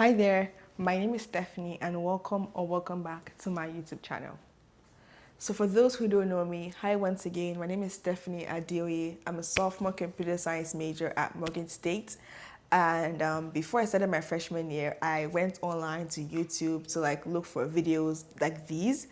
Hi there, my name is Stephanie and welcome back to my YouTube channel. So for those who don't know me, hi once again, my name is Stephanie Adeoye. I'm a sophomore computer science major at Morgan State. And before I started my freshman year, I went online to YouTube to look for videos like these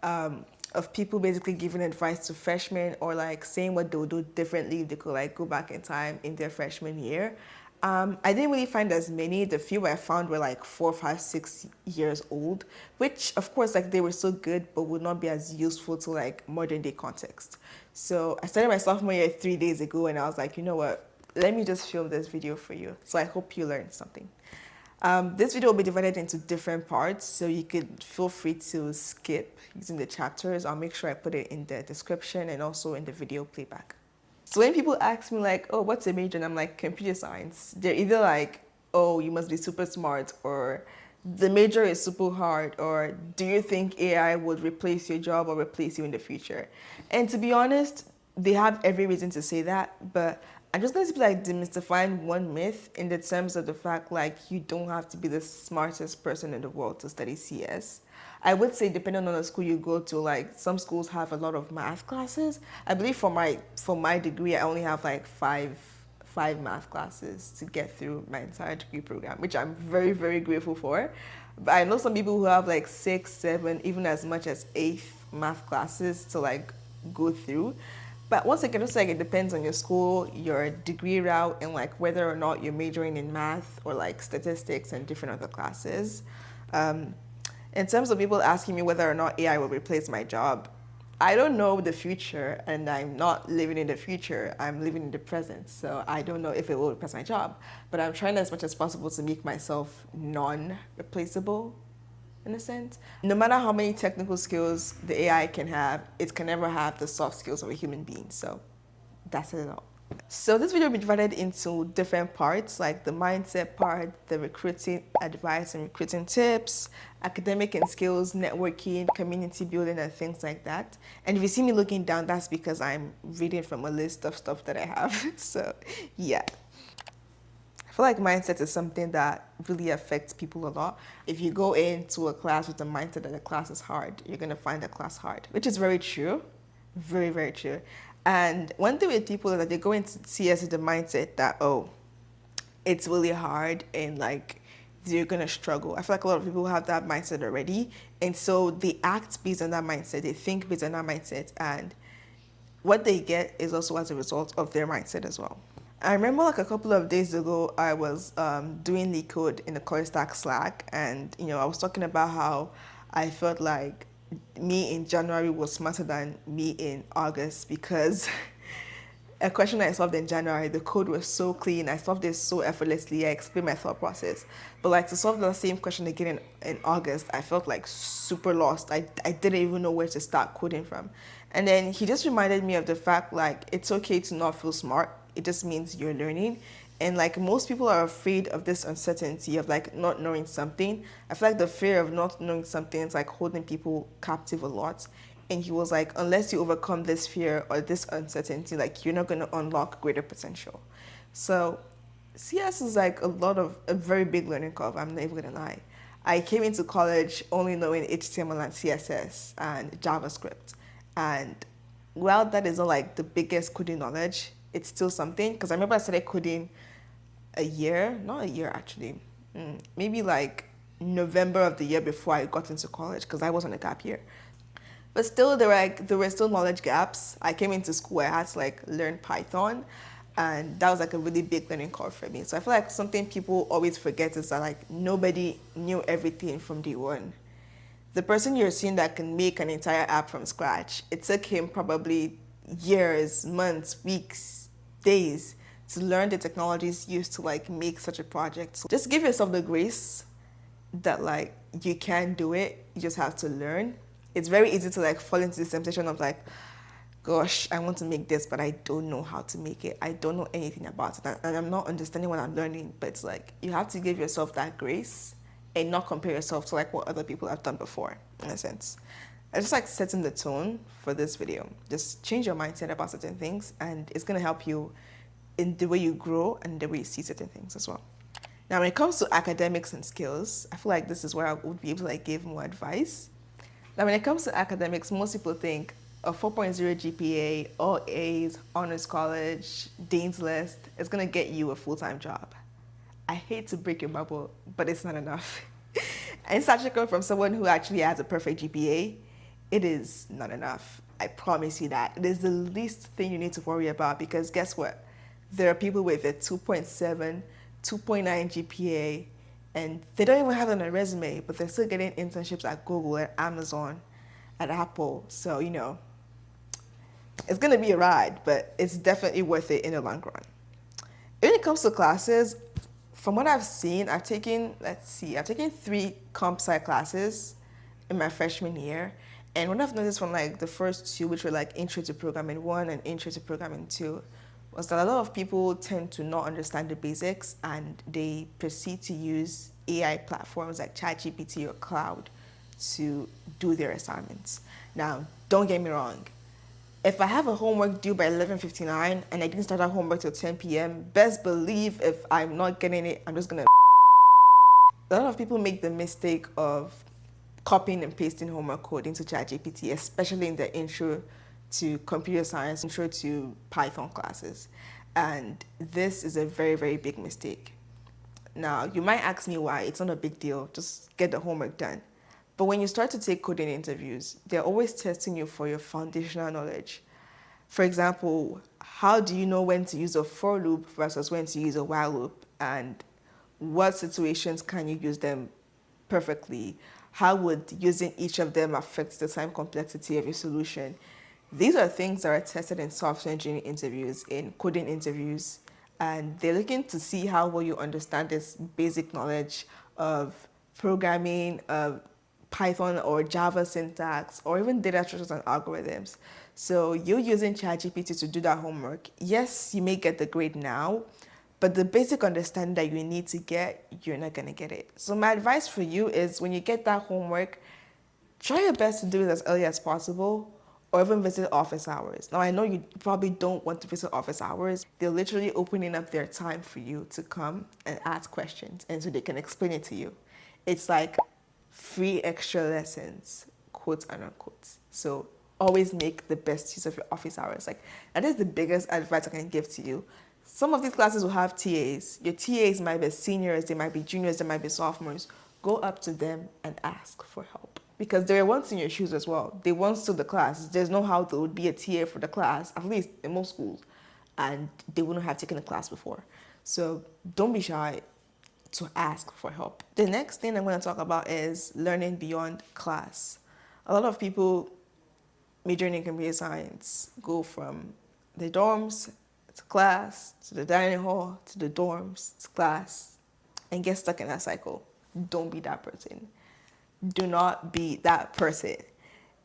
of people basically giving advice to freshmen or saying what they'll do differently if they could go back in time in their freshman year. I didn't really find as many. The few I found were 4, 5, 6 years old, which of course they were so good, but would not be as useful to modern day context. So I started my sophomore year 3 days ago, and I was like, you know what? Let me just film this video for you. So I hope you learned something. This video will be divided into different parts, so you could feel free to skip using the chapters. I'll make sure I put it in the description and also in the video playback. So when people ask me oh, what's a major? And I'm like, computer science. They're either like, oh, you must be super smart, or the major is super hard, or do you think AI would replace your job or replace you in the future? And to be honest, they have every reason to say that, but I'm just going to be demystifying one myth in the terms of the fact you don't have to be the smartest person in the world to study CS. I would say depending on the school you go to, some schools have a lot of math classes. I believe for my degree, I only have five math classes to get through my entire degree program, which I'm very, very grateful for. But I know some people who have 6, 7, even as much as 8 math classes to go through. But once again, just it depends on your school, your degree route, and whether or not you're majoring in math or statistics and different other classes. In terms of people asking me whether or not AI will replace my job, I don't know the future, and I'm not living in the future. I'm living in the present, so I don't know if it will replace my job. But I'm trying as much as possible to make myself non-replaceable, in a sense. No matter how many technical skills the AI can have, it can never have the soft skills of a human being. So that's it all. So this video will be divided into different parts, like the mindset part, the recruiting advice and recruiting tips, academic and skills, networking, community building, and things like that. And if you see me looking down, that's because I'm reading from a list of stuff that I have. So yeah. I feel like mindset is something that really affects people a lot. If you go into a class with the mindset that the class is hard, you're going to find the class hard, which is very true. Very, very true. And one thing with people is that they go into CS with the mindset that, oh, it's really hard and you're going to struggle. I feel like a lot of people have that mindset already. And so they act based on that mindset. They think based on that mindset. And what they get is also as a result of their mindset as well. I remember a couple of days ago, I was doing leak code in the Core Stack Slack. And, I was talking about how I felt like me in January was smarter than me in August because a question I solved in January, the code was so clean. I solved it so effortlessly. I explained my thought process. But to solve the same question again in August, I felt super lost. I didn't even know where to start coding from. And then he just reminded me of the fact it's okay to not feel smart. It just means you're learning. And most people are afraid of this uncertainty of not knowing something. I feel the fear of not knowing something is holding people captive a lot. And he was unless you overcome this fear or this uncertainty, you're not going to unlock greater potential. So CS is a very big learning curve. I'm not even going to lie. I came into college only knowing HTML and CSS and JavaScript. And while that is not the biggest coding knowledge, it's still something. Because I remember I started coding not a year actually, maybe November of the year before I got into college, because I was on a gap year. But still, there were still knowledge gaps. I came into school, I had to learn Python, and that was a really big learning curve for me. So I feel something people always forget is that nobody knew everything from day one. The person you're seeing that can make an entire app from scratch, it took him probably years, months, weeks, days to learn the technologies used to make such a project. So just give yourself the grace that you can do it. You just have to learn. It's very easy to fall into this temptation of gosh, I want to make this, but I don't know how to make it. I don't know anything about it, and I'm not understanding what I'm learning. But it's you have to give yourself that grace and not compare yourself to what other people have done before, in a sense. I just setting the tone for this video. Just change your mindset about certain things, and it's going to help you in the way you grow and the way you see certain things as well. Now, when it comes to academics and skills, I feel like this is where I would be able to like give more advice. Now, when it comes to academics, most people think a 4.0 GPA, all A's, honors college, dean's list is gonna get you a full-time job. I hate to break your bubble, but it's not enough. And it's actually coming from someone who actually has a perfect GPA. It is not enough. I promise you that. It is the least thing you need to worry about because guess what? There are people with a 2.7, 2.9 GPA, and they don't even have it on a resume, but they're still getting internships at Google, at Amazon, at Apple. So, it's going to be a ride, but it's definitely worth it in the long run. When it comes to classes, from what I've seen, I've taken 3 comp sci classes in my freshman year. And what I've noticed from like the first 2, which were like Intro to Programming 1 and Intro to Programming 2, was that a lot of people tend to not understand the basics and they proceed to use AI platforms like ChatGPT or Cloud to do their assignments. Now, don't get me wrong. If I have a homework due by 11:59 and I didn't start that homework till 10 p.m., best believe if I'm not getting it, I'm just gonna. A lot of people make the mistake of copying and pasting homework code into ChatGPT, especially in the intro to computer science, intro to Python classes. And this is a very, very big mistake. Now, you might ask me why. It's not a big deal. Just get the homework done. But when you start to take coding interviews, they're always testing you for your foundational knowledge. For example, how do you know when to use a for loop versus when to use a while loop? And what situations can you use them perfectly? How would using each of them affect the time complexity of your solution? These are things that are tested in software engineering interviews, in coding interviews, and they're looking to see how well you understand this basic knowledge of programming, of Python or Java syntax, or even data structures and algorithms. So you're using ChatGPT to do that homework. Yes, you may get the grade now, but the basic understanding that you need to get, you're not going to get it. So my advice for you is when you get that homework, try your best to do it as early as possible or even visit office hours. Now, I know you probably don't want to visit office hours. They're literally opening up their time for you to come and ask questions and so they can explain it to you. It's like free extra lessons, quotes and unquote. So always make the best use of your office hours. Like that is the biggest advice I can give to you. Some of these classes will have TAs. Your TAs might be seniors, they might be juniors, they might be sophomores. Go up to them and ask for help. Because they're once in your shoes as well. They once took the class. There's no how there would be a TA for the class, at least in most schools. And they wouldn't have taken the class before. So don't be shy to ask for help. The next thing I'm going to talk about is learning beyond class. A lot of people majoring in computer science go from the dorms to class, to the dining hall, to the dorms, to class, and get stuck in that cycle. Don't be that person. Do not be that person.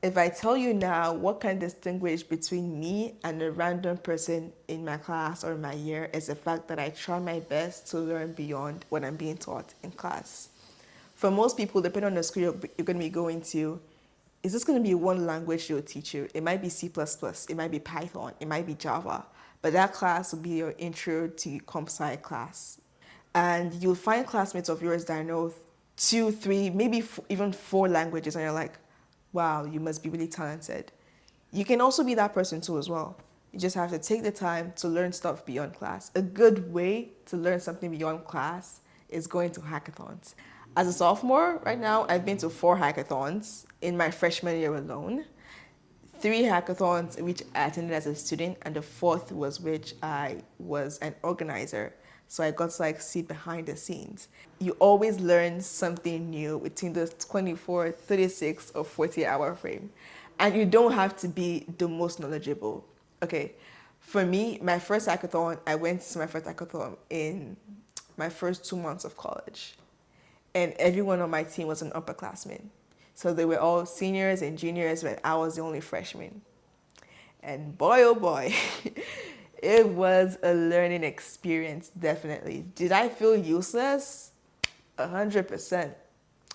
If I tell you now what can distinguish between me and a random person in my class or my year is the fact that I try my best to learn beyond what I'm being taught in class. For most people, depending on the school you're going to be going to, is this going to be one language they'll teach you? It might be C++, it might be Python, it might be Java, but that class will be your intro to comp sci class. And you'll find classmates of yours that know 2, 3, maybe even 4 languages, and you're like, wow, you must be really talented. You can also be that person too as well. You just have to take the time to learn stuff beyond class. A good way to learn something beyond class is going to hackathons. As a sophomore, right now, I've been to 4 hackathons in my freshman year alone. 3 hackathons which I attended as a student, and the 4th was which I was an organizer. So I got to see behind the scenes. You always learn something new within the 24, 36, or 40-hour frame. And you don't have to be the most knowledgeable. Okay, for me, I went to my first hackathon in my first 2 months of college. And everyone on my team was an upperclassman. So they were all seniors and juniors, but I was the only freshman. And boy, oh boy, it was a learning experience, definitely. Did I feel useless? 100%.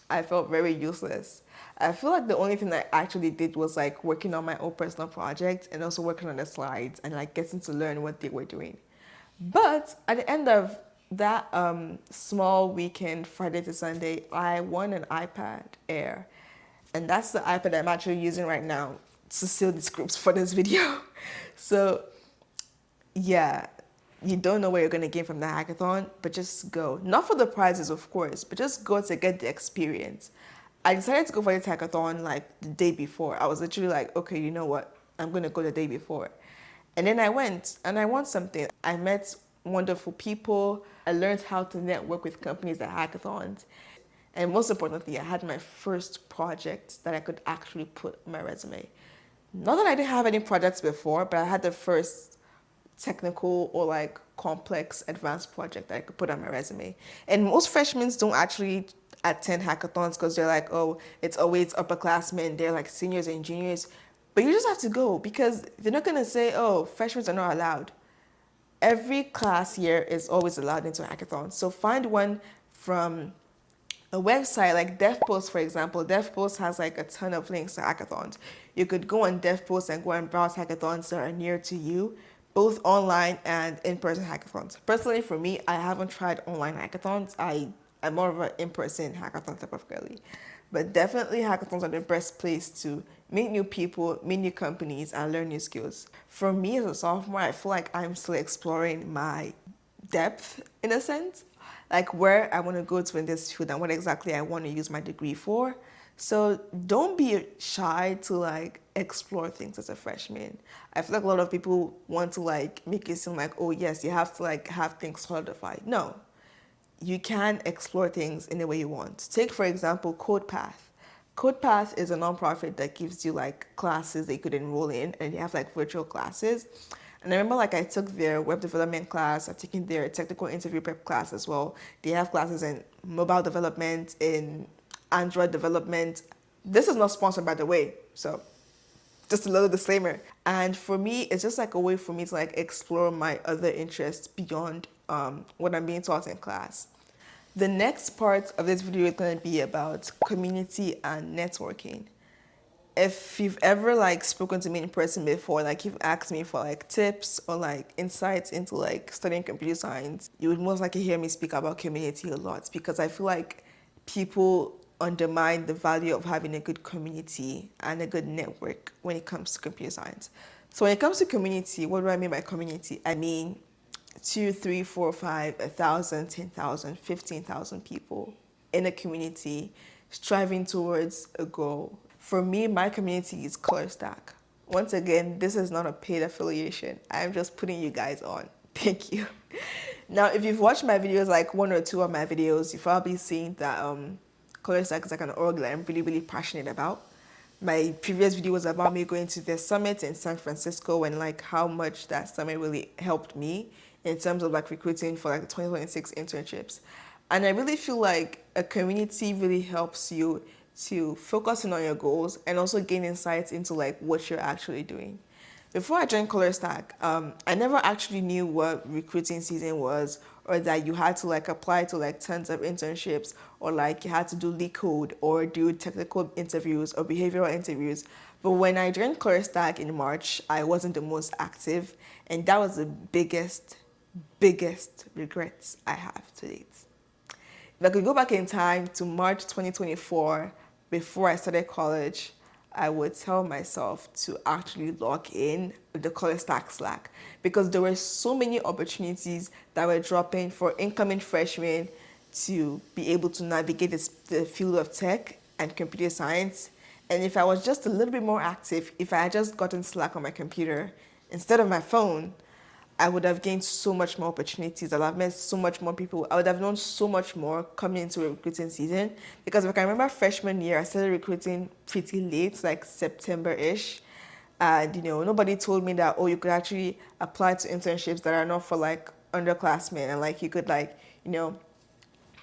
I felt very useless. I feel like the only thing I actually did was working on my own personal project and also working on the slides and getting to learn what they were doing. But at the end of that small weekend, Friday to Sunday, I won an iPad Air. And that's the iPad I'm actually using right now to seal the scripts for this video. So yeah, you don't know what you're going to gain from the hackathon, but just go. Not for the prizes, of course, but just go to get the experience. I decided to go for this hackathon like the day before. I was literally like, okay, you know what? I'm going to go the day before. And then I went and I won something. I met wonderful people. I learned how to network with companies at hackathons. And most importantly, I had my first project that I could actually put on my resume. Not that I didn't have any projects before, but I had the first technical or like complex advanced project that I could put on my resume. And most freshmen don't actually attend hackathons because they're like, oh, it's always upperclassmen, they're like seniors and juniors. But you just have to go because they're not going to say, oh, freshmen are not allowed. Every class year is always allowed into a hackathon. So find one from a website like DevPost, for example. DevPost has like a ton of links to hackathons. You could go on DevPost and go and browse hackathons that are near to you, both online and in-person hackathons. Personally, for me, I haven't tried online hackathons. I'm more of an in-person hackathon type of girly. But definitely hackathons are the best place to meet new people, meet new companies, and learn new skills. For me as a sophomore, I feel like I'm still exploring my depth in a sense, like where I want to go to in this field and what exactly I want to use my degree for. So don't be shy to like explore things as a freshman. I feel like a lot of people want to like make it seem like, oh yes, you have to like have things solidified. No, you can explore things in the way you want. Take, for example, CodePath. CodePath is a nonprofit that gives you like classes that you could enroll in, and you have like virtual classes. And I remember like I took their web development class, I've taken their technical interview prep class as well. They have classes in mobile development, in Android development. This is not sponsored, by the way, so just a little disclaimer. And for me, it's just like a way for me to like explore my other interests beyond what I'm being taught in class. The next part of this video is going to be about community and networking. If you've ever like spoken to me in person before, like you've asked me for like tips or like insights into like studying computer science, you would most likely hear me speak about community a lot because I feel like people undermine the value of having a good community and a good network when it comes to computer science. So when it comes to community, what do I mean by community? I mean 2, 3, 4, 5, 1,000, 10,000, 15,000 people in a community striving towards a goal. For me, my community is ColorStack. Once again, this is not a paid affiliation. I'm just putting you guys on. Thank you. Now, if you've watched my videos, like 1 or 2 of my videos, you've probably seen that ColorStack is like an org that I'm really, really passionate about. My previous video was about me going to the summit in San Francisco and like how much that summit really helped me in terms of like recruiting for like the 2026 internships. And I really feel like a community really helps you to focus in on your goals and also gain insights into like what you're actually doing. Before I joined ColorStack, I never actually knew what recruiting season was, or that you had to like apply to like tons of internships, or like you had to do leak code or do technical interviews or behavioral interviews. But when I joined ColorStack in March, I wasn't the most active, and that was the biggest regrets I have to date. If I could go back in time to March 2024, before I started college, I would tell myself to actually log in with the ColorStack Slack, because there were so many opportunities that were dropping for incoming freshmen to be able to navigate the field of tech and computer science. And if I was just a little bit more active, if I had just gotten Slack on my computer instead of my phone, I would have gained so much more opportunities. I would have met so much more people. I would have known so much more coming into a recruiting season. Because if I remember freshman year, I started recruiting pretty late, like September-ish. And, nobody told me that, oh, you could actually apply to internships that are not for like underclassmen. And like you could like,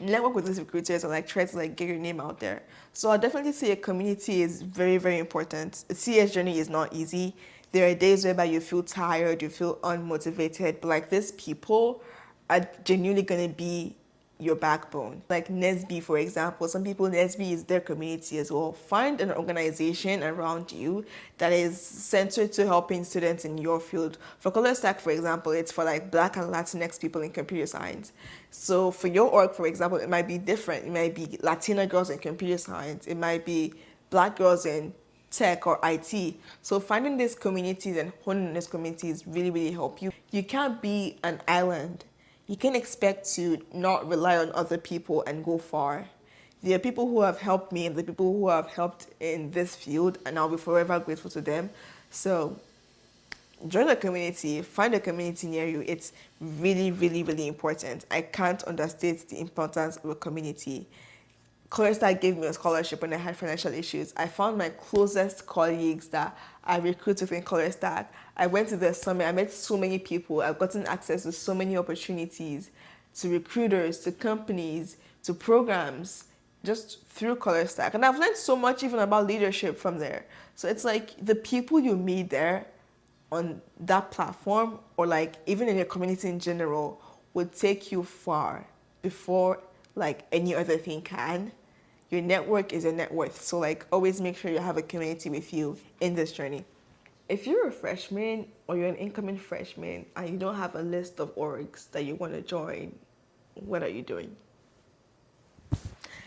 network with these recruiters and like try to like get your name out there. So I definitely say a community is very, very important. The CS journey is not easy. There are days whereby you feel tired, you feel unmotivated, but like these people are genuinely going to be your backbone. Like Nesby, for example, some people, Nesby is their community as well. Find an organization around you that is centered to helping students in your field. For ColorStack, for example, it's for like Black and Latinx people in computer science. So for your org, for example, it might be different. It might be Latina girls in computer science. It might be Black girls in tech or IT. So finding these communities and honing these communities really, really help you. You can't be an island. You can expect to not rely on other people and go far. There are people who have helped me and the people who have helped in this field, and I'll be forever grateful to them. So join a community, find a community near you. It's really, really, really important. I can't understate the importance of a community. ColorStack gave me a scholarship when I had financial issues. I found my closest colleagues that I recruited within ColorStack. I went to the summit. I met so many people. I've gotten access to so many opportunities, to recruiters, to companies, to programs, just through ColorStack. And I've learned so much even about leadership from there. So it's like the people you meet there on that platform, or like even in your community in general, would take you far before like any other thing can. Your network is your net worth. So like always make sure you have a community with you in this journey. If you're a freshman or you're an incoming freshman and you don't have a list of orgs that you want to join, what are you doing?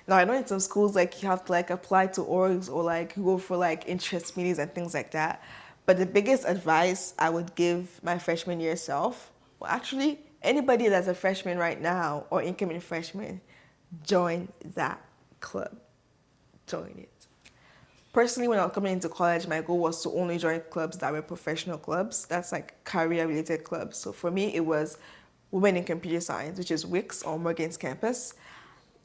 Now I know in some schools like you have to like apply to orgs or like go for like interest meetings and things like that. But the biggest advice I would give my freshman year self, well actually anybody that's a freshman right now or incoming freshman, join that club. Join it. Personally, when I was coming into college, my goal was to only join clubs that were professional clubs. That's like career-related clubs. So for me, it was Women in Computer Science, which is WICS on Morgan's campus.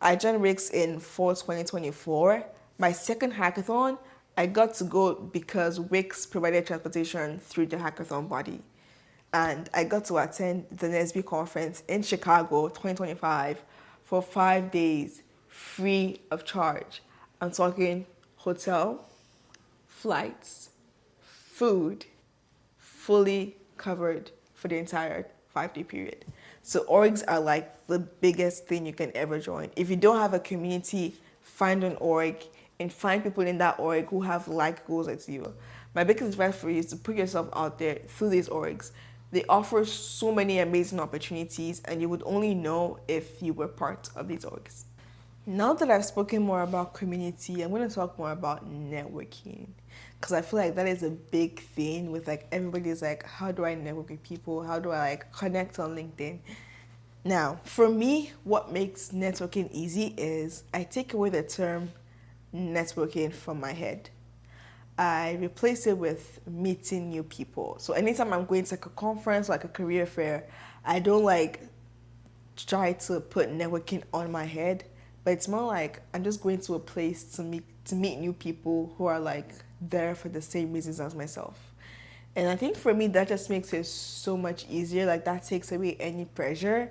I joined WICS in fall 2024. My second hackathon, I got to go because WICS provided transportation through the hackathon body. And I got to attend the Nesby conference in Chicago 2025 for 5 days, free of charge. I'm talking hotel, flights, food, fully covered for the entire 5-day period. So orgs are like the biggest thing you can ever join. If you don't have a community, find an org and find people in that org who have like goals as you. My biggest advice for you is to put yourself out there through these orgs. They offer so many amazing opportunities and you would only know if you were part of these orgs. Now that I've spoken more about community, I'm going to talk more about networking, because I feel like that is a big thing with like everybody's like, how do I network with people? How do I like connect on LinkedIn? Now, for me, what makes networking easy is I take away the term networking from my head. I replace it with meeting new people. So anytime I'm going to like a conference, like a career fair, I don't like try to put networking on my head. But it's more like I'm just going to a place to meet new people who are like there for the same reasons as myself. And I think for me, that just makes it so much easier. Like that takes away any pressure.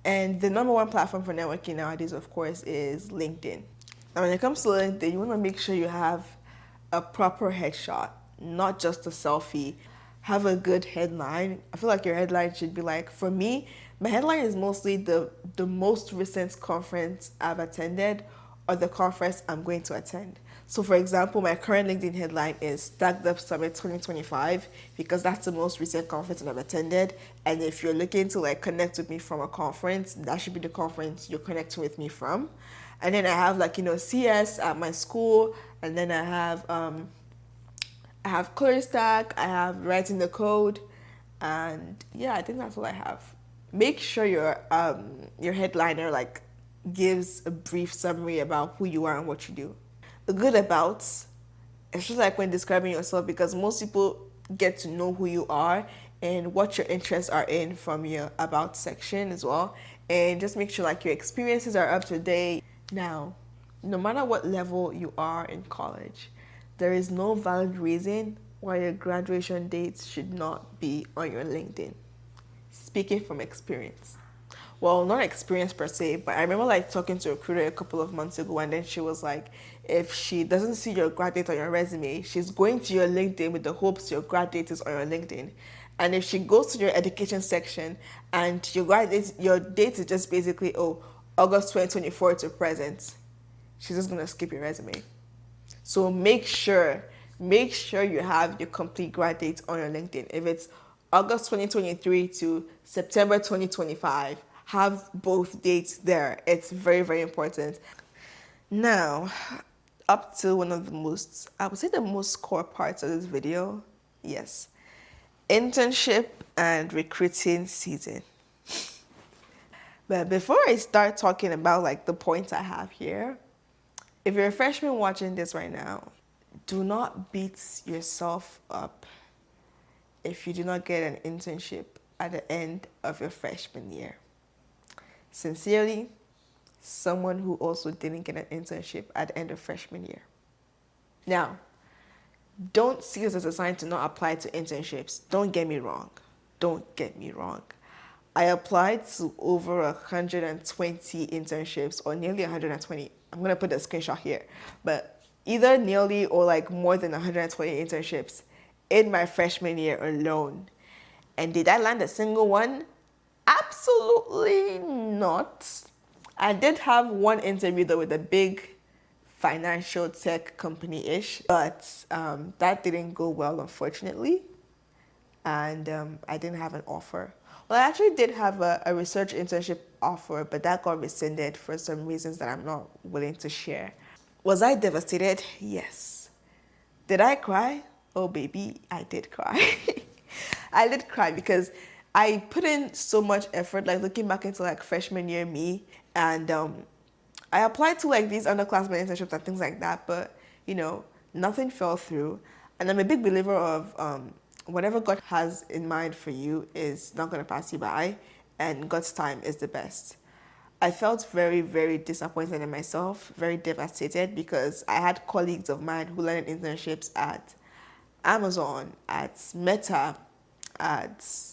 And the number one platform for networking nowadays, of course, is LinkedIn. Now, when it comes to LinkedIn, you want to make sure you have a proper headshot, not just a selfie. Have a good headline. I feel like your headline should be like, for me, my headline is mostly the most recent conference I've attended or the conference I'm going to attend. So for example, my current LinkedIn headline is Stacked Up Summit 2025 because that's the most recent conference I've attended. And if you're looking to like connect with me from a conference, that should be the conference you're connecting with me from. And then I have like, CS at my school, and then I have ClearStack, I have Writing the Code, and yeah, I think that's all I have. Make sure your headliner like gives a brief summary about who you are and what you do. The good abouts, it's just like when describing yourself, because most people get to know who you are and what your interests are in from your about section as well. And just make sure like your experiences are up to date. Now, no matter what level you are in college, there is no valid reason why your graduation dates should not be on your LinkedIn. Speaking from experience. Well, not experience per se, but I remember like talking to a recruiter a couple of months ago, and then she was like, if she doesn't see your grad date on your resume, she's going to your LinkedIn with the hopes your grad date is on your LinkedIn. And if she goes to your education section and your date is just basically, August 2024 to present, she's just gonna skip your resume. So make sure you have your complete grad date on your LinkedIn. If it's August 2023 to September 2025, have both dates there. It's very, very important. Now, up to one of the most, I would say the most core parts of this video. Yes, internship and recruiting season. But before I start talking about like the points I have here, if you're a freshman watching this right now, do not beat yourself up if you do not get an internship at the end of your freshman year. Sincerely, someone who also didn't get an internship at the end of freshman year. Now, don't see this as a sign to not apply to internships. Don't get me wrong. I applied to over 120 internships, or nearly 120. I'm going to put a screenshot here. But either nearly or like more than 120 internships in my freshman year alone. And did I land a single one? Absolutely not. I did have one interview though with a big financial tech company-ish, but that didn't go well, unfortunately. And I didn't have an offer. Well, I actually did have a research internship offer, but that got rescinded for some reasons that I'm not willing to share. Was I devastated? Yes. Did I cry? Oh, baby, I did cry. I did cry because I put in so much effort, like looking back into like freshman year me, and I applied to like these underclassmen internships and things like that, but you know, nothing fell through. And I'm a big believer of whatever God has in mind for you is not going to pass you by, and God's time is the best. I felt very, very disappointed in myself, very devastated, because I had colleagues of mine who landed internships at Amazon, at Meta, at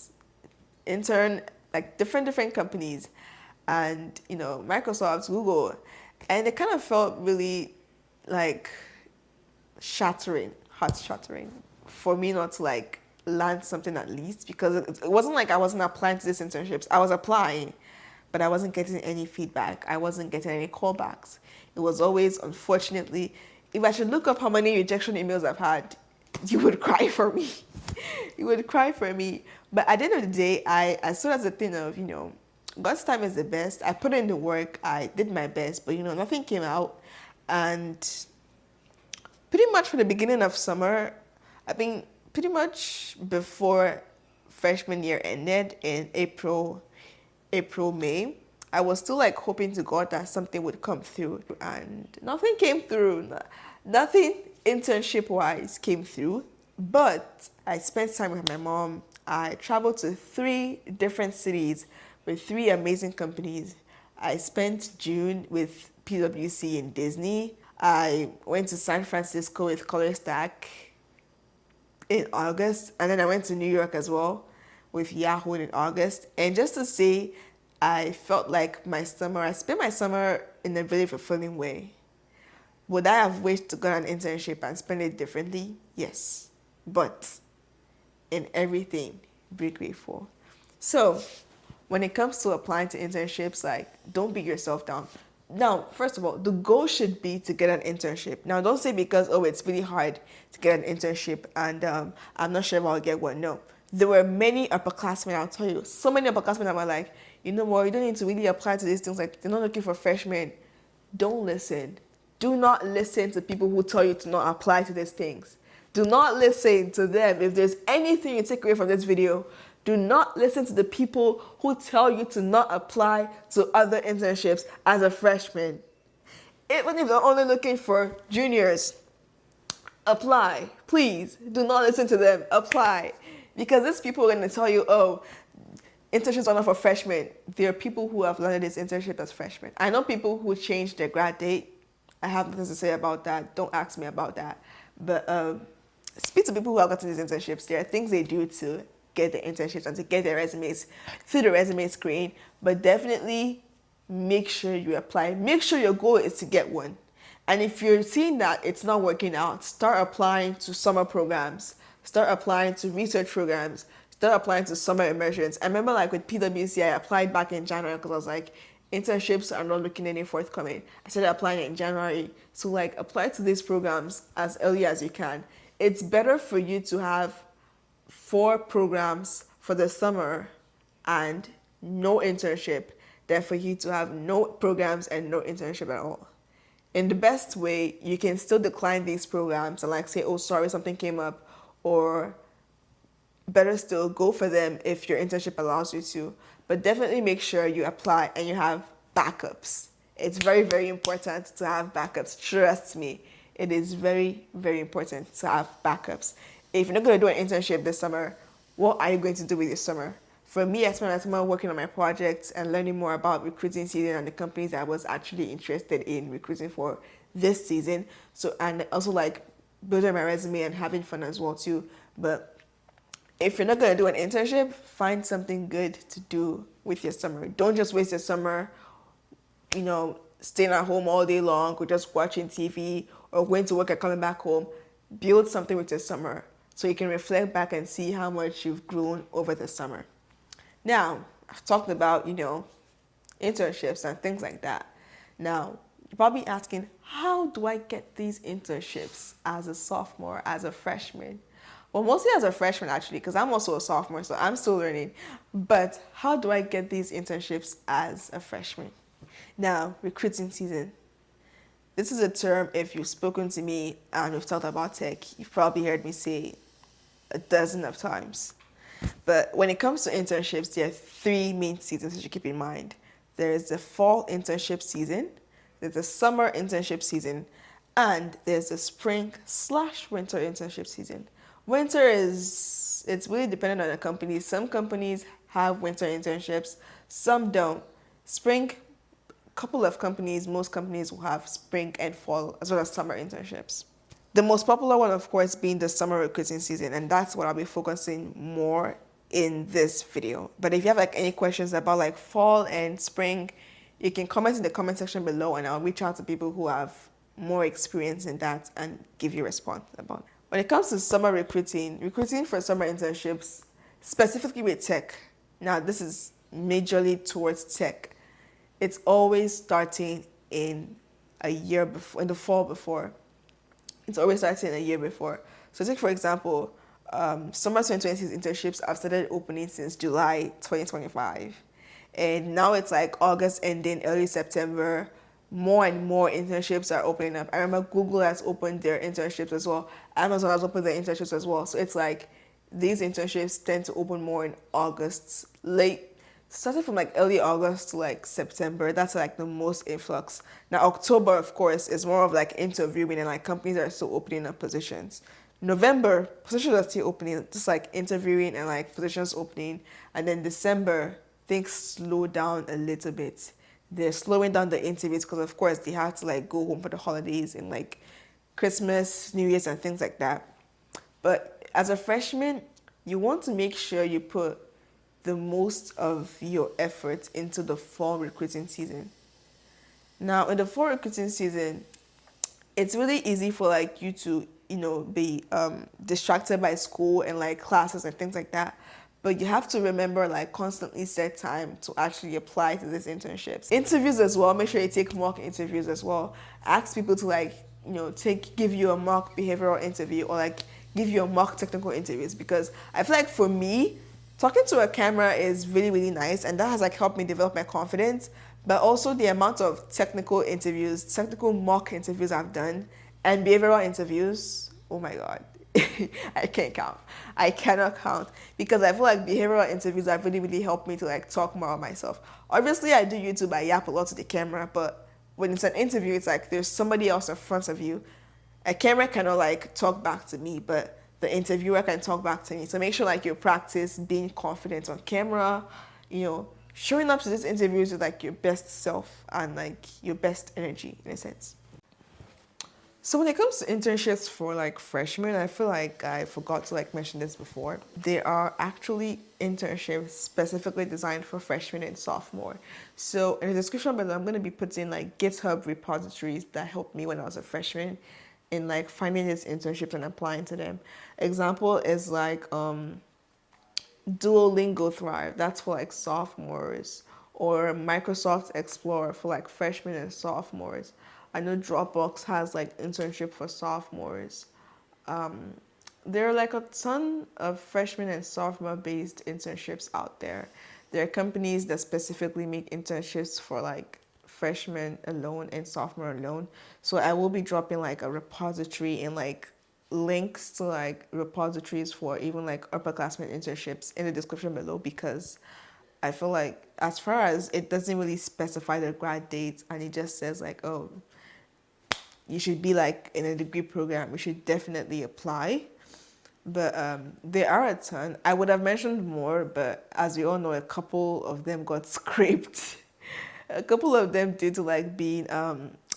different companies, and you know, Microsoft, Google, and it kind of felt really like heart shattering for me not to like land something at least, because it wasn't like I wasn't applying to these internships. I was applying, but I wasn't getting any feedback. I wasn't getting any callbacks. It was always, unfortunately, if I should look up how many rejection emails I've had, you would cry for me. You would cry for me. But at the end of the day, I saw it as a thing of, you know, God's time is the best. I put in the work. I did my best, but you know, nothing came out. And pretty much from the beginning of summer, I think pretty much before freshman year ended in April, May, I was still like hoping to God that something would come through, and nothing came through. Nothing internship wise came through, but I spent time with my mom. I traveled to 3 different cities with 3 amazing companies. I spent June with PwC and Disney. I went to San Francisco with Color Stack in August, and then I went to New York as well with Yahoo in August. And just to say, I felt like I spent my summer in a very fulfilling way. Would I have wished to go on an internship and spend it differently? Yes. But in everything, be grateful. So when it comes to applying to internships, like, don't beat yourself down. Now, first of all, the goal should be to get an internship. Now, don't say because, oh, it's really hard to get an internship and I'm not sure if I'll get one. No. There were many upperclassmen, I'll tell you, so many upperclassmen that were like, you know what, you don't need to really apply to these things. Like, they're not looking for freshmen. Don't listen. Do not listen to people who tell you to not apply to these things. Do not listen to them. If there's anything you take away from this video, do not listen to the people who tell you to not apply to other internships as a freshman. Even if they're only looking for juniors, apply. Please, do not listen to them. Apply. Because these people are going to tell you, oh, internships are not for freshmen. There are people who have landed this internship as freshmen. I know people who changed their grad date. I have nothing to say about that. Don't ask me about that. But speak to people who have gotten these internships. There are things they do to get the internships and to get their resumes through the resume screen. But definitely make sure you apply. Make sure your goal is to get one. And if you're seeing that it's not working out, start applying to summer programs. Start applying to research programs. Start applying to summer immersions. I remember like with PwC, I applied back in January because I was like, internships are not looking any forthcoming. I started applying in January. So like apply to these programs as early as you can. It's better for you to have 4 programs for the summer and no internship than for you to have no programs and no internship at all. In the best way, you can still decline these programs and like say, oh, sorry, something came up, or better still, go for them if your internship allows you to. But definitely make sure you apply and you have backups. It's very, very important to have backups. Trust me, it is very, very important to have backups. If you're not going to do an internship this summer, what are you going to do with your summer? For me, I spent my summer working on my projects and learning more about recruiting season and the companies that I was actually interested in recruiting for this season. So, and also like building my resume and having fun as well too. But if you're not going to do an internship, find something good to do with your summer. Don't just waste your summer, staying at home all day long or just watching TV or going to work and coming back home. Build something with your summer so you can reflect back and see how much you've grown over the summer. Now, I've talked about, internships and things like that. Now, you're probably asking, how do I get these internships as a sophomore, as a freshman? Well, mostly as a freshman, actually, because I'm also a sophomore, so I'm still learning. But how do I get these internships as a freshman? Now, recruiting season. This is a term, if you've spoken to me and we've talked about tech, you've probably heard me say a dozen of times. But when it comes to internships, there are 3 main seasons that you keep in mind. There is the fall internship season, there's the summer internship season, and there's the spring/winter internship season. Winter it's really dependent on the company. Some companies have winter internships, some don't. Spring, couple of companies, most companies will have spring and fall as well as summer internships. The most popular one, of course, being the summer recruiting season, and that's what I'll be focusing more in this video. But if you have like any questions about like fall and spring, you can comment in the comment section below and I'll reach out to people who have more experience in that and give you a response about it. When it comes to summer recruiting for summer internships, specifically with tech, now this is majorly towards tech, it's always starting in a year before, in the fall before. It's always starting a year before. So take for example, summer 2020's internships have started opening since July 2025. And now it's like August ending, early September. More and more internships are opening up. I remember Google has opened their internships as well. Amazon has opened their internships as well. So it's like these internships tend to open more in August, starting from like early August to like September. That's like the most influx. Now October, of course, is more of like interviewing and like companies are still opening up positions. November, positions are still opening, just like interviewing and like positions opening. And then December, things slow down a little bit. They're slowing down the interviews because of course they have to like go home for the holidays and like Christmas, New Year's and things like that. But as a freshman, you want to make sure you put the most of your effort into the fall recruiting season. Now, in the fall recruiting season, it's really easy for like you to, be distracted by school and like classes and things like that. But you have to remember like constantly set time to actually apply to these internships. Interviews as well, make sure you take mock interviews as well. Ask people to like, give you a mock behavioral interview or like give you a mock technical interviews, because I feel like for me, talking to a camera is really, really nice, and that has like helped me develop my confidence. But also the amount of technical mock interviews I've done and behavioral interviews, oh my God, I can't count. I cannot count, because I feel like behavioral interviews have really, really helped me to like talk more about myself. Obviously, I do YouTube, I yap a lot to the camera, but when it's an interview, it's like there's somebody else in front of you. A camera cannot like talk back to me, but the interviewer can talk back to me. So make sure like you practice being confident on camera, showing up to these interviews with like your best self and like your best energy in a sense. So when it comes to internships for like freshmen, I feel like I forgot to like mention this before. There are actually internships specifically designed for freshmen and sophomore. So in the description below, I'm going to be putting like GitHub repositories that helped me when I was a freshman in like finding these internships and applying to them. Example is like Duolingo Thrive. That's for like sophomores. or Microsoft Explorer for like freshmen and sophomores. I know Dropbox has like internship for sophomores. There are like a ton of freshman and sophomore based internships out there. There are companies that specifically make internships for like freshmen alone and sophomore alone. So I will be dropping like a repository and like links to like repositories for even like upperclassmen internships in the description below, because I feel like as far as it doesn't really specify the grad date and it just says like, oh, you should be like in a degree program, you should definitely apply. But there are a ton. I would have mentioned more, but as we all know, a couple of them got scraped. A couple of them, due to like being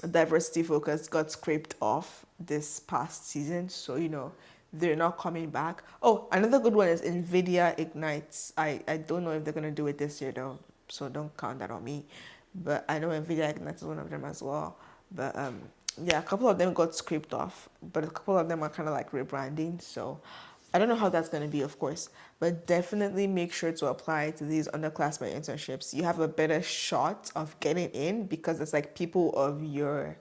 diversity focused, got scraped off this past season. So they're not coming back. Oh, another good one is NVIDIA Ignites. I don't know if they're gonna do it this year though, so don't count that on me. But I know NVIDIA Ignites is one of them as well. But yeah, a couple of them got scraped off, but a couple of them are kind of like rebranding. So I don't know how that's going to be, of course, but definitely make sure to apply to these underclassmen internships. You have a better shot of getting in because it's like people of your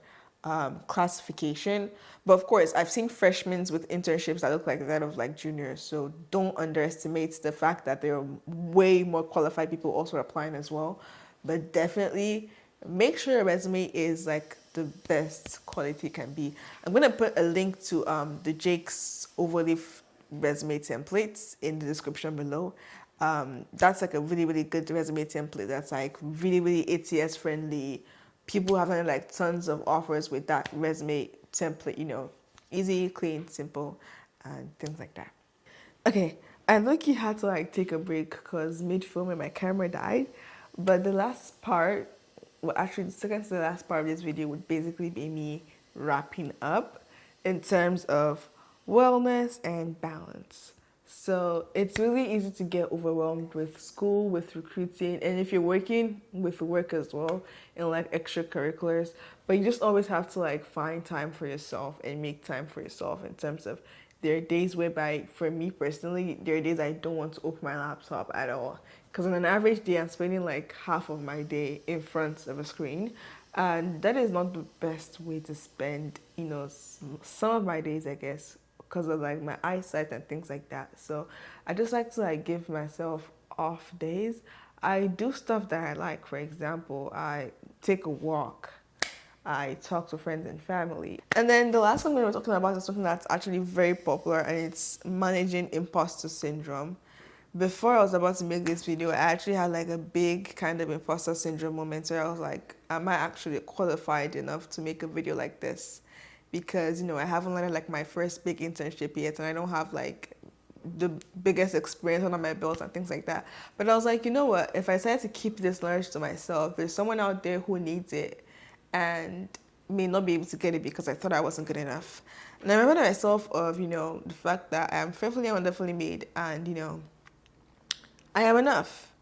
classification. But of course, I've seen freshmen with internships that look like that of like juniors. So don't underestimate the fact that there are way more qualified people also applying as well. But definitely make sure your resume is like the best quality can be. I'm going to put a link to the Jake's Overleaf resume templates in the description below. That's like a really, really good resume template that's like really, really ATS friendly. People have had like tons of offers with that resume template, easy, clean, simple, and things like that. Okay, I lucky had to like take a break because mid-filming my camera died. But the last part, well, actually the second to the last part of this video would basically be me wrapping up in terms of wellness and balance. So it's really easy to get overwhelmed with school, with recruiting, and if you're working, with work as well, and like extracurriculars. But you just always have to like find time for yourself and make time for yourself in terms of there are days whereby, for me personally, there are days I don't want to open my laptop at all. Because on an average day, I'm spending like half of my day in front of a screen. And that is not the best way to spend, some of my days, I guess, because of like my eyesight and things like that. So I just like to like give myself off days. I do stuff that I like. For example, I take a walk. I talk to friends and family. And then the last thing we were talking about is something that's actually very popular, and it's managing imposter syndrome. Before I was about to make this video, I actually had like a big kind of imposter syndrome moment where I was like, am I actually qualified enough to make a video like this? Because, I haven't landed like my first big internship yet, and I don't have like the biggest experience under my belt and things like that. But I was like, you know what? If I decided to keep this knowledge to myself, there's someone out there who needs it and may not be able to get it because I thought I wasn't good enough. And I remember myself of, the fact that I am fearfully and wonderfully made, and, I am enough.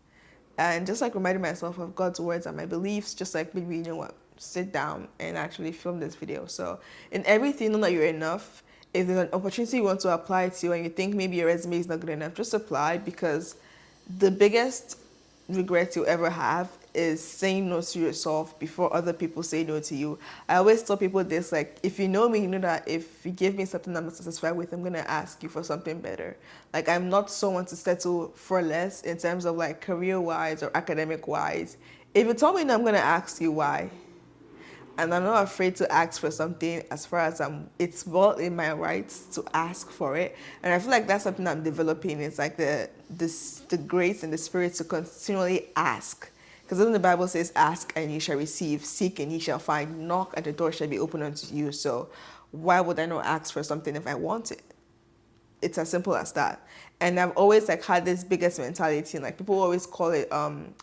And just like reminding myself of God's words and my beliefs, just like maybe, sit down and actually film this video. So in everything, know that you're enough. If there's an opportunity you want to apply to and you think maybe your resume is not good enough, just apply, because the biggest regret you'll ever have is saying no to yourself before other people say no to you. I always tell people this, like, if you know me, you know that if you give me something I'm not satisfied with, I'm going to ask you for something better. Like, I'm not someone to settle for less in terms of like career-wise or academic-wise. If you tell me that, I'm going to ask you why. And I'm not afraid to ask for something as far as it's well in my rights to ask for it. And I feel like that's something I'm developing. It's like the grace and the spirit to continually ask. Because even the Bible says, ask and you shall receive, seek and you shall find, knock and the door shall be opened unto you. So why would I not ask for something if I want it? It's as simple as that. And I've always like had this biggest mentality, and like people always call it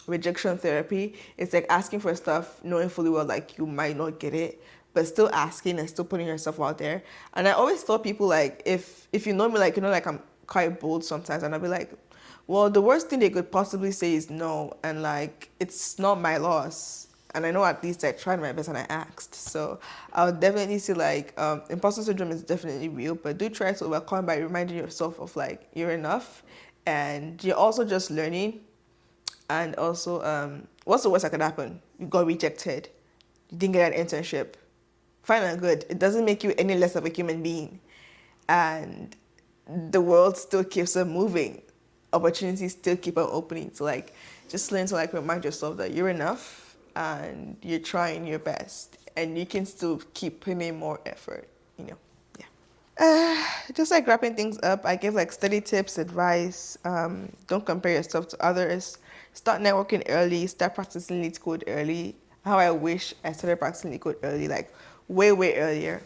rejection therapy. It's like asking for stuff knowing fully well like you might not get it, but still asking and still putting yourself out there. And I always thought people like, if you know me, like, like I'm quite bold sometimes, and I'll be like, well, the worst thing they could possibly say is no, and like it's not my loss. And I know at least I tried my best and I asked. So I would definitely say like imposter syndrome is definitely real, but do try to overcome by reminding yourself of like you're enough and you're also just learning. And also, what's the worst that could happen? You got rejected. You didn't get an internship. Fine and good. It doesn't make you any less of a human being. And the world still keeps on moving. Opportunities still keep on opening. So like, just learn to like remind yourself that you're enough and you're trying your best and you can still keep putting in more effort, you know. Just like wrapping things up, I give like study tips, advice. Don't compare yourself to others. Start networking early. Start practicing lead code early. How I wish I started practicing lead code early, like way earlier.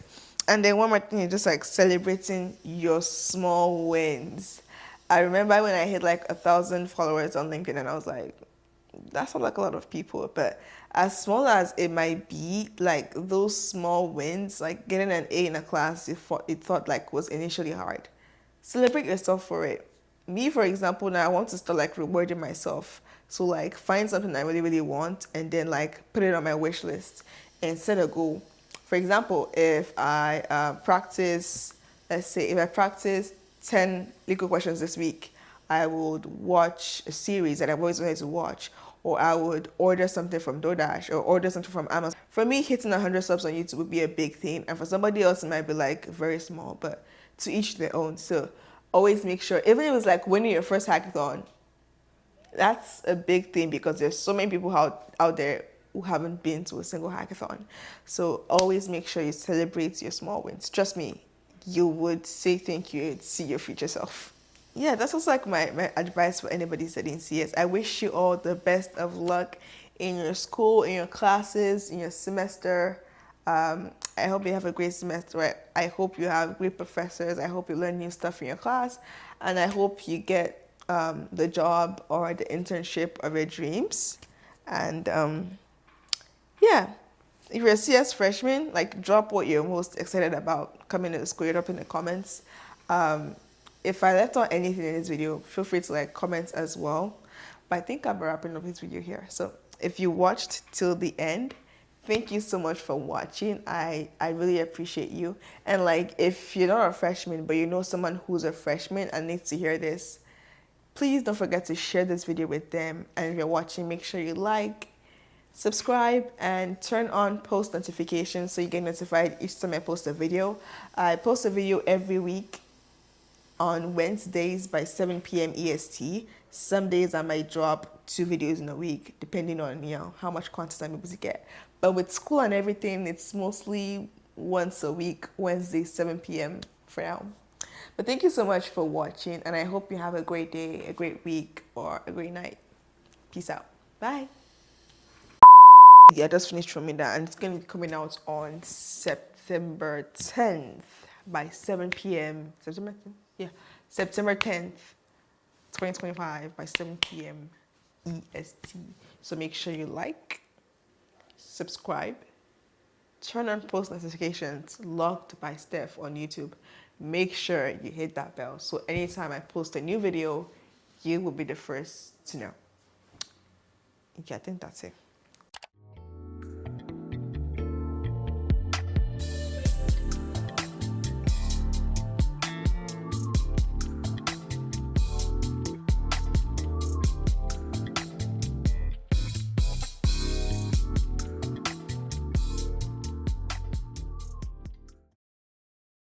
And then one more thing is just like celebrating your small wins. I remember when I hit like 1,000 followers on LinkedIn, and I was like, that's not like a lot of people, but as small as it might be, like those small wins, like getting an A in a class you thought like was initially hard, celebrate yourself for it. Me, for example, now I want to start like rewarding myself. So like find something I really want and then like put it on my wish list and set a goal. For example, if I practice, let's say if I practice 10 legal questions this week, I would watch a series that I've always wanted to watch, or I would order something from DoorDash or order something from Amazon. For me, hitting 100 subs on YouTube would be a big thing, and for somebody else, it might be like very small, but to each their own. So always make sure, even if it's like winning your first hackathon, that's a big thing because there's so many people out there who haven't been to a single hackathon. So always make sure you celebrate your small wins. Trust me, you would say thank you and see your future self. Yeah, that's also like my advice for anybody studying CS. I wish you all the best of luck in your school, in your classes, in your semester. I hope you have a great semester. I hope you have great professors. I hope you learn new stuff in your class. And I hope you get the job or the internship of your dreams. And yeah, if you're a CS freshman, like drop what you're most excited about coming to the school. Drop in the comments. If I left out anything in this video, feel free to like comment as well. But I think I'm wrapping up this video here. So if you watched till the end, thank you so much for watching. I really appreciate you. And like, if you're not a freshman, but you know someone who's a freshman and needs to hear this, please don't forget to share this video with them. And if you're watching, make sure you like, subscribe, and turn on post notifications so you get notified each time I post a video. I post a video every week on Wednesdays by 7 p.m. EST. Some days I might drop 2 videos in a week, depending on how much content I'm able to get. But with school and everything, it's mostly once a week, Wednesday, 7 p.m. for now. But thank you so much for watching, and I hope you have a great day, a great week, or a great night. Peace out. Bye. Yeah, I just finished filming that, and it's going to be coming out on September 10th by 7 p.m. September 10th? Yeah, September 10th, 2025 by 7 p.m. EST. So make sure you like, subscribe, turn on post notifications, logged by Steph on YouTube. Make sure you hit that bell so anytime I post a new video, you will be the first to know. Okay, I think that's it.